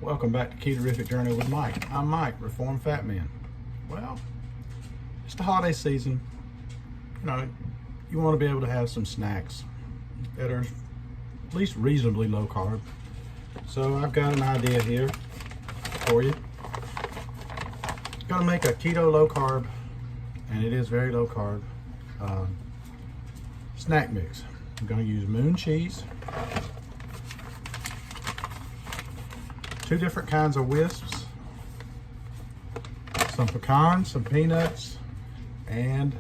Welcome back to Keto-rific Journey with Mike. I'm Mike, Reformed Fat Man. Well, it's the holiday season. You know, you want to be able to have some snacks that are at least reasonably low carb. So I've got an idea here for you. Gonna make a keto low carb, and it is very low carb, snack mix. I'm gonna use moon cheese, 2 different kinds of wisps, some pecans, some peanuts, and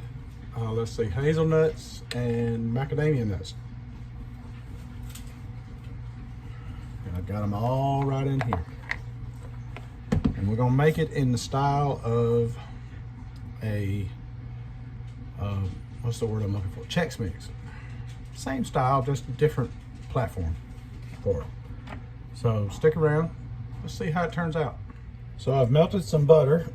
let's see, hazelnuts and macadamia nuts. And I've got them all right in here. And we're gonna make it in the style of a, what's the word I'm looking for? Chex Mix. Same style, just a different platform for it. So stick around. Let's see how it turns out. So I've melted some butter.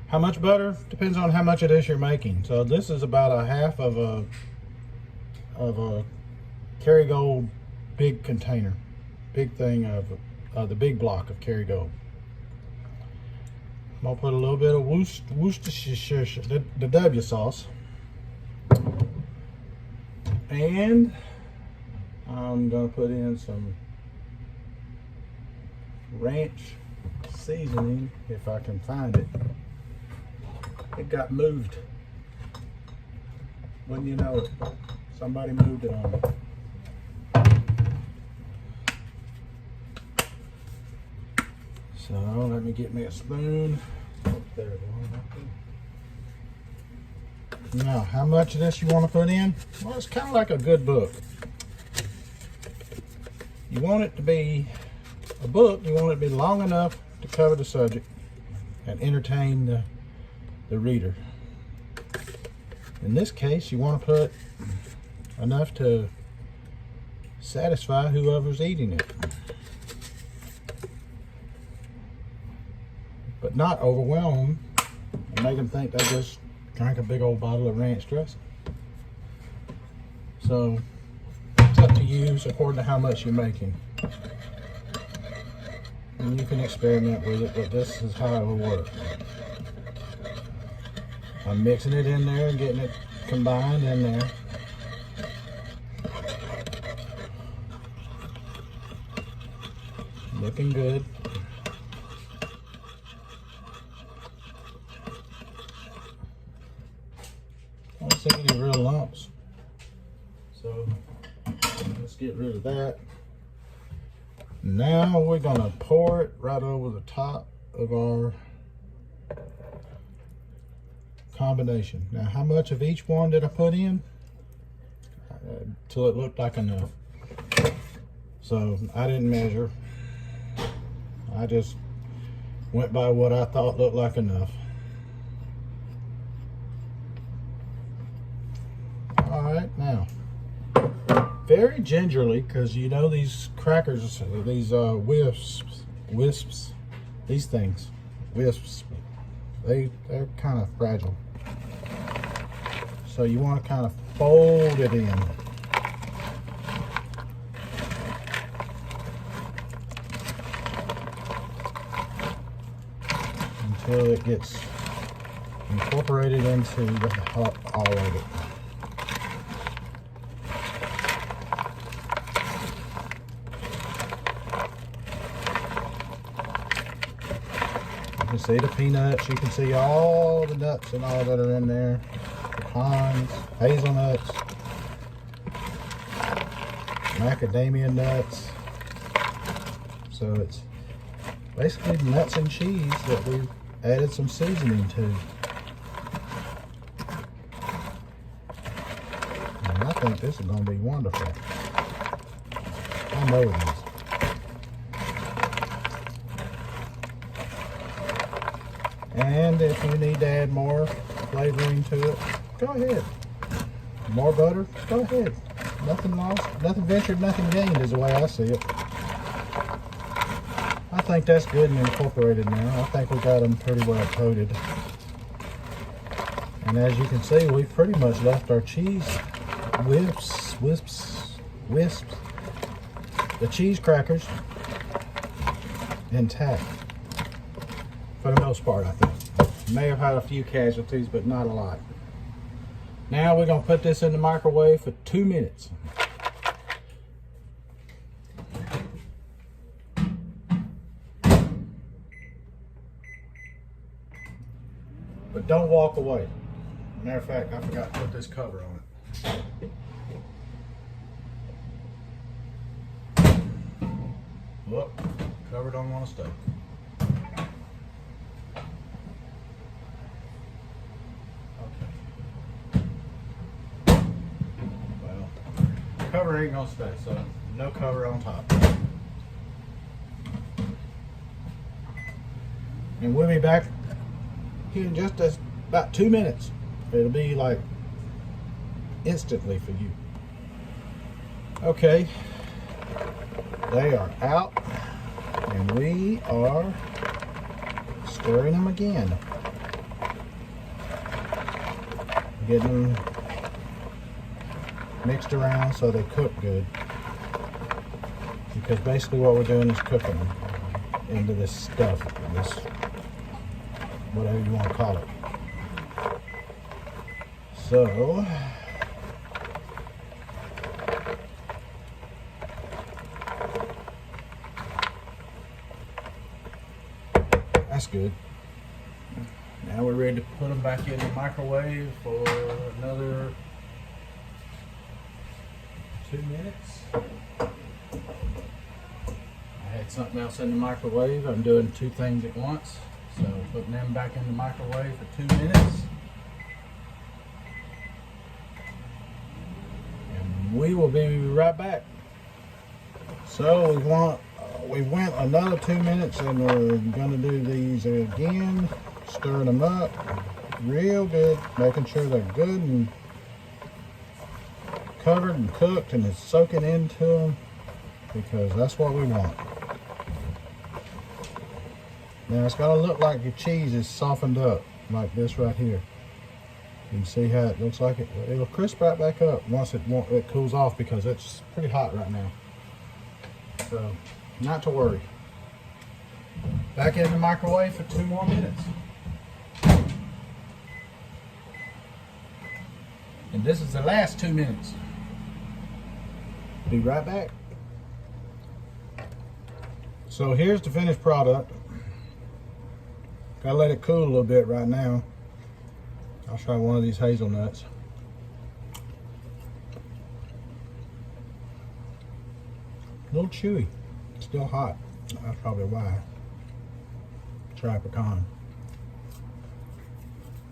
How much butter? Depends on how much it is you're making. So this is about a half of a Kerrygold big container. Big thing of the big block of Kerrygold. I'm gonna put a little bit of Worcestershire, the W sauce. And I'm gonna put in some ranch seasoning if I can find it. It got moved. Wouldn't you know it? Somebody moved it on me. So let me get me a spoon. Oh, there's one right there. Now, how much of this you want to put in? Well, it's kind of like a good book. You want it to be a book, you want it to be long enough to cover the subject and entertain the reader. In this case, you want to put enough to satisfy whoever's eating it, but not overwhelm them and make them think they just drank a big old bottle of ranch dressing. So it's up to you, according to how much you're making. And you can experiment with it, but this is how it will work. I'm mixing it in there and getting it combined in there. Looking good. I don't see any real lumps. So let's get rid of that. Now we're gonna pour it right over the top of our combination. Now, how much of each one did I put in? Till it looked like enough. So I didn't measure. I just went by what I thought looked like enough. All right, now, very gingerly, because you know these crackers, these wisps, these things, wisps, they're kind of fragile. So you want to kind of fold it in. Until it gets incorporated into all of it. You can see the peanuts, you can see all the nuts and all that are in there. Pecans, hazelnuts, macadamia nuts. So it's basically nuts and cheese that we've added some seasoning to. And I think this is going to be wonderful. I know it is. And if you need to add more flavoring to it, go ahead. More butter, go ahead. Nothing lost, nothing ventured, nothing gained is the way I see it. I think that's good and incorporated now. I think we got them pretty well coated. And as you can see, we've pretty much left our cheese wisps the cheese crackers intact for the most part, I think. May have had a few casualties, but not a lot. Now we're gonna put this in the microwave for 2 minutes. But don't walk away. Matter of fact, I forgot to put this cover on it. Look, cover don't want to stay. Cover ain't gonna stay, so no cover on top. And we'll be back here in just about 2 minutes. It'll be like instantly for you. Okay, they are out, and we are stirring them again. Getting them mixed around so they cook good, because basically what we're doing is cooking them into this stuff, this whatever you want to call it. So that's good. Now we're ready to put them back in the microwave for another 2 minutes. I had something else in the microwave. I'm doing 2 things at once. So putting them back in the microwave for 2 minutes. And we will be right back. So we went another 2 minutes, and we're gonna do these again, stirring them up real good, making sure they're good and covered and cooked and it's soaking into them, because that's what we want. Now it's got to look like your cheese is softened up like this right here. You can see how it looks like it'll crisp right back up once it cools off, because it's pretty hot right now. So not to worry. Back in the microwave for 2 more minutes. And this is the last 2 minutes. Be right back. So here's the finished product. Gotta let it cool a little bit right now. I'll try one of these hazelnuts. A little chewy, still hot. That's probably why. Try pecan.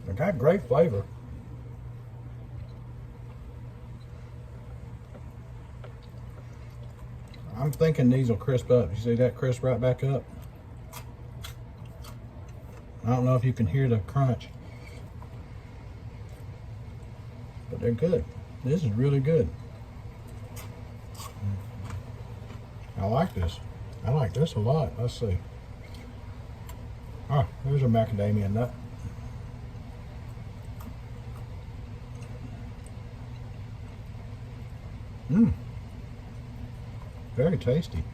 They got great flavor. I'm thinking these will crisp up. You see that crisp right back up? I don't know if you can hear the crunch, but they're good. This is really good. I like this. I like this a lot. Let's see. Oh, there's a macadamia nut. Mmm. Very tasty.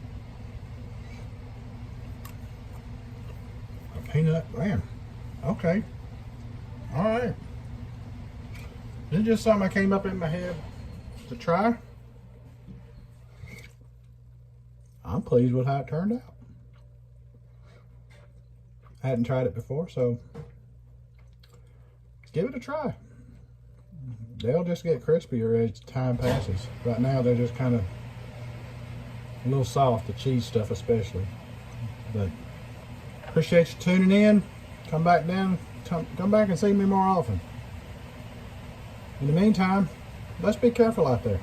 A peanut, man. Okay. All right. This is just something I came up in my head to try. I'm pleased with how it turned out. I hadn't tried it before, so give it a try. They'll just get crispier as time passes. Right now, they're just kind of a little soft, the cheese stuff especially. But appreciate you tuning in. Come back and see me more often. In the meantime, let's be careful out there.